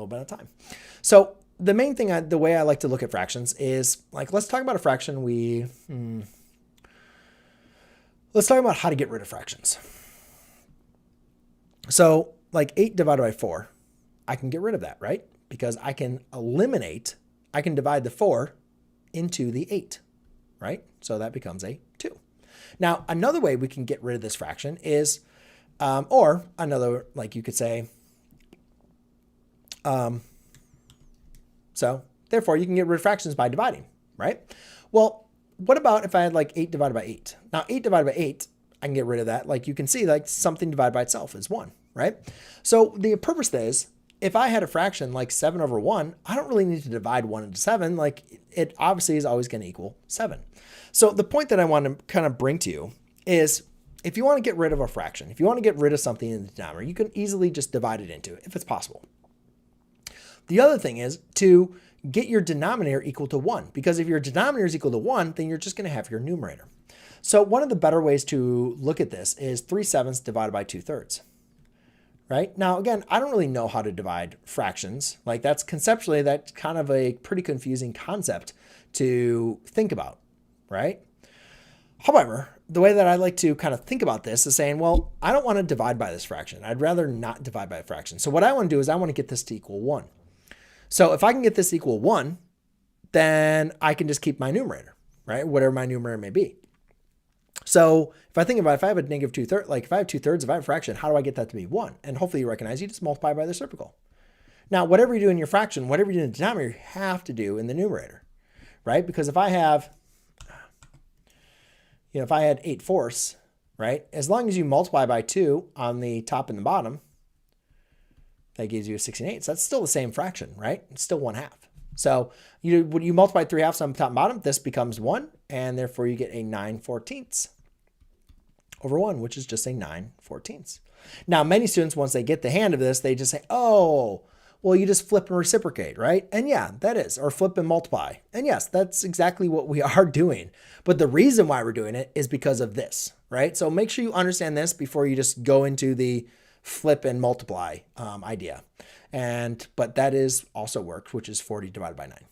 little bit of time. So the main thing, the way I like to look at fractions is like, let's talk about a fraction. Let's talk about how to get rid of fractions. So like 8 divided by 4, I can get rid of that, right? Because I can divide the 4 into the 8, right? So that becomes a 2. Now, another way we can get rid of this fraction is, or another, like you could say, so therefore you can get rid of fractions by dividing, right? Well, what about if I had like 8 divided by 8? Now 8 divided by 8, I can get rid of that. Like you can see, like something divided by itself is 1, right? So the purpose is, if I had a fraction like 7 over 1, I don't really need to divide 1 into 7. Like it obviously is always going to equal 7. So the point that I want to kind of bring to you is, if you want to get rid of a fraction, if you want to get rid of something in the denominator, you can easily just divide it into it if it's possible. The other thing is to get your denominator equal to 1, because if your denominator is equal to 1, then you're just going to have your numerator. So one of the better ways to look at this is 3/7 divided by 2/3. Right? Now, again, I don't really know how to divide fractions. Like that's conceptually, that's kind of a pretty confusing concept to think about, right? However, the way that I like to kind of think about this is saying, well, I don't want to divide by this fraction. I'd rather not divide by a fraction. So what I want to do is I want to get this to equal 1. So if I can get this to equal 1, then I can just keep my numerator, right? Whatever my numerator may be. So if I think about it, if I have a negative 2/3, like if I have 2/3, if I have a fraction, how do I get that to be 1? And hopefully you recognize you just multiply by the reciprocal. Now, whatever you do in your fraction, whatever you do in the denominator, you have to do in the numerator, right? Because if I have, if I had 8/4, right? As long as you multiply by 2 on the top and the bottom, that gives you a 16/8. So that's still the same fraction, right? It's still 1/2. So when you multiply 3/2 on the top and bottom, this becomes 1, and therefore you get a 9/14 over 1, which is just a 9/14. Now, many students, once they get the hand of this, they just say, oh, well, you just flip and reciprocate, right? And yeah, that is, or flip and multiply. And yes, that's exactly what we are doing. But the reason why we're doing it is because of this, right? So make sure you understand this before you just go into the flip and multiply idea. But that is also works, which is 40 divided by 9.